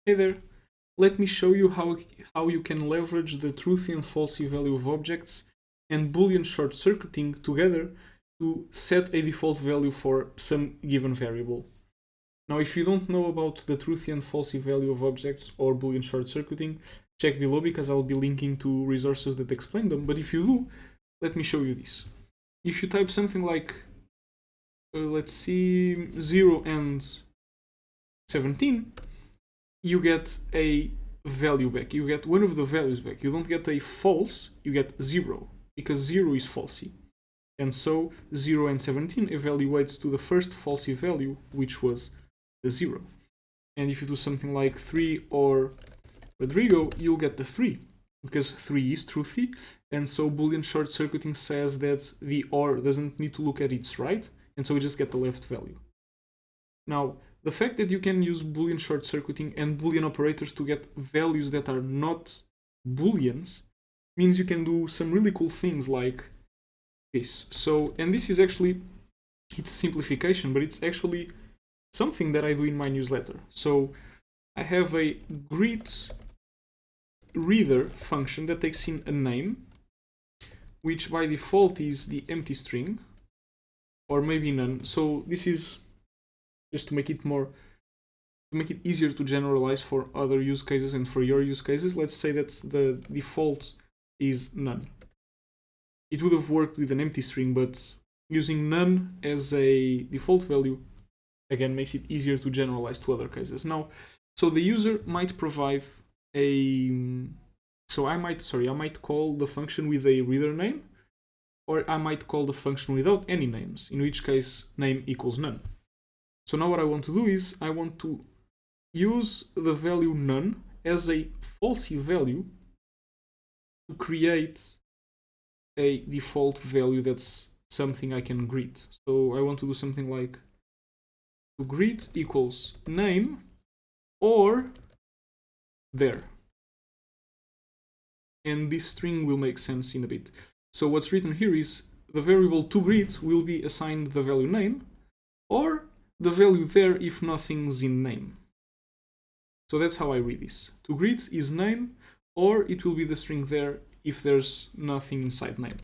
Hey there, let me show you how you can leverage the truthy and falsy value of objects and Boolean short circuiting together to set a default value for some given variable. Now, if you don't know about the truthy and falsy value of objects or Boolean short circuiting, check below because I'll be linking to resources that explain them. But if you do, let me show you this. If you type something like, let's see, 0 and 17, you get a value back. You get one of the values back. You don't get a false, you get 0, because 0 is falsy. And so 0 and 17 evaluates to the first falsy value, which was the 0. And if you do something like 3 or Rodrigo, you'll get the 3, because 3 is truthy, and so Boolean short circuiting says that the OR doesn't need to look at its right, and so we just get the left value. Now, the fact that you can use Boolean short circuiting and Boolean operators to get values that are not Booleans means you can do some really cool things like this. So, and this is actually, it's a simplification, but it's actually something that I do in my newsletter. So I have a greet reader function that takes in a name, which by default is the empty string, or maybe none. So this is just to make it easier to generalize for other use cases and for your use cases. Let's say that the default is none. It would have worked with an empty string, but using none as a default value again makes it easier to generalize to other cases. Now, so the user might provide a, so I might call the function with a reader name, or I might call the function without any names, in which case name equals none. So now what I want to do is I want to use the value none as a falsy value to create a default value that's something I can greet. So I want to do something like to greet equals name or there. And this string will make sense in a bit. So what's written here is the variable to greet will be assigned the value name or the value there if nothing's in name. So that's how I read this. To greet is name, or it will be the string there if there's nothing inside name.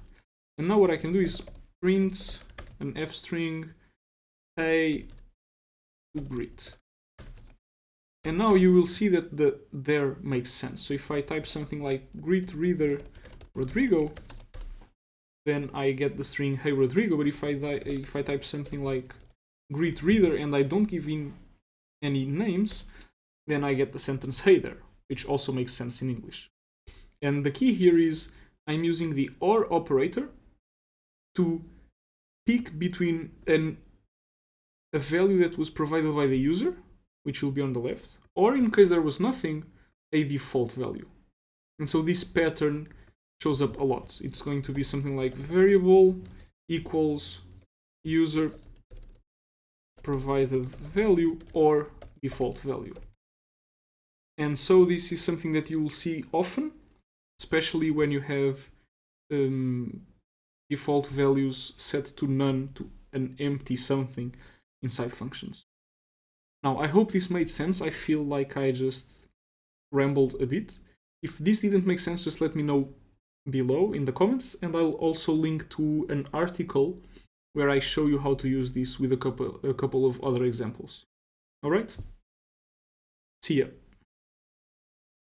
And now what I can do is print an f string, hey, to greet. And now you will see that the there makes sense. So if I type something like greet reader Rodrigo, then I get the string hey Rodrigo. But if I type something like greet reader and I don't give in any names, then I get the sentence hey there, which also makes sense in English. And the key here is I'm using the OR operator to pick between a value that was provided by the user, which will be on the left, or in case there was nothing, a default value. And so this pattern shows up a lot. It's going to be something like variable equals user provided value or default value. And so this is something that you will see often, especially when you have default values set to none to an empty something inside functions. Now, I hope this made sense. I feel like I just rambled a bit. If this didn't make sense, just let me know below in the comments, and I'll also link to an article where I show you how to use this with a couple of other examples. All right? See ya.